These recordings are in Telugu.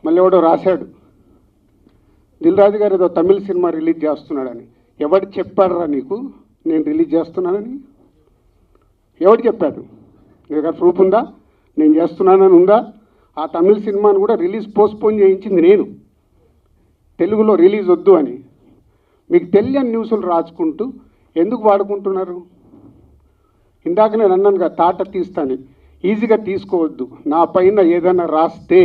మళ్ళీ ఎవడో రాశాడు, దిల్ రాజు గారు ఏదో తమిళ సినిమా రిలీజ్ చేస్తున్నాడని. ఎవడు చెప్పాడురా నీకు నేను రిలీజ్ చేస్తున్నానని? ఎవడు చెప్పాడు? నీ దగ్గర ప్రూఫ్ ఉందా నేను చేస్తున్నానని? ఉందా? ఆ తమిళ సినిమాను కూడా రిలీజ్ పోస్ట్పోన్ చేయించింది నేను, తెలుగులో రిలీజ్ వద్దు అని. మీకు తెలియని న్యూస్లు రాసుకుంటూ ఎందుకు వాడుకుంటున్నారు? ఇందాక నేను అన్నానుగా, తాట తీస్తాను, ఈజీగా తీసుకోవద్దు. నా పైన ఏదైనా రాస్తే,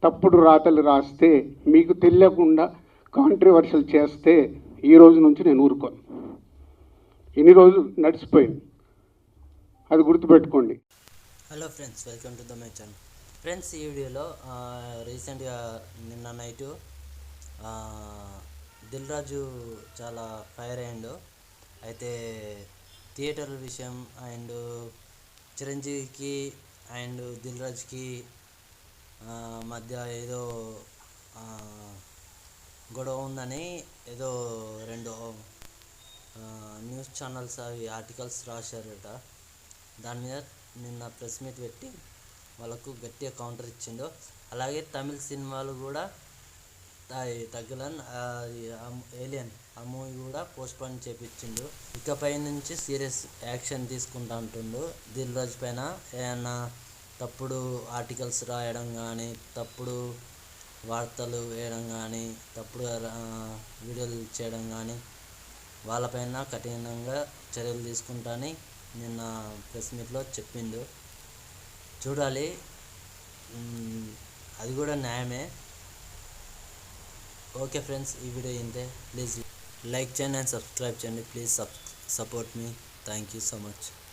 తప్పుడు రాతలు రాస్తే, మీకు తెలియకుండా కాంట్రవర్షియల్ చేస్తే ఈ రోజు నుంచి నేను ఊరుకోను. ఇన్ని రోజులు నడిచిపోయింది, అది గుర్తుపెట్టుకోండి. Hello friends, welcome to the my channel. Friends, ఈ వీడియోలో రీసెంట్గా నిన్న నైటు దిల్ రాజు చాలా ఫైర్ అయ్యిండు. అయితే థియేటర్ విషయం అండ్ చిరంజీవికి అండ్ దిల్ రాజుకి మధ్య ఏదో గొడవ ఉందని ఏదో రెండు న్యూస్ ఛానల్స్ అవి ఆర్టికల్స్ రాశారట. దాని మీద నిన్న ప్రెస్ మీట్ పెట్టి వాళ్ళకు గట్టిగా కౌంటర్ ఇచ్చిండు. అలాగే తమిళ సినిమాలు కూడా తగ్గలన్ ఏలియన్ ఆ మూవీ కూడా పోస్ట్పోన్ చేపించిండు. ఇకపై నుంచి సీరియస్ యాక్షన్ తీసుకుంటా అంటుండు దిల్ రాజు పైన. ఏమన్నా తప్పుడు ఆర్టికల్స్ రాయడం కానీ, తప్పుడు వార్తలు వేయడం కానీ, తప్పుడు వీడియోలు చేయడం కానీ వాళ్ళపైన కఠినంగా చర్యలు తీసుకుంటానని నిన్న ప్రెస్ మీట్లో చెప్పిండు. చూడాలి, అది కూడా న్యాయమే. ఓకే ఫ్రెండ్స్, ఈ వీడియో ఇంతే. ప్లీజ్ లైక్ చేయండి అండ్ సబ్స్క్రైబ్ చేయండి. Please support me. Thank you so much.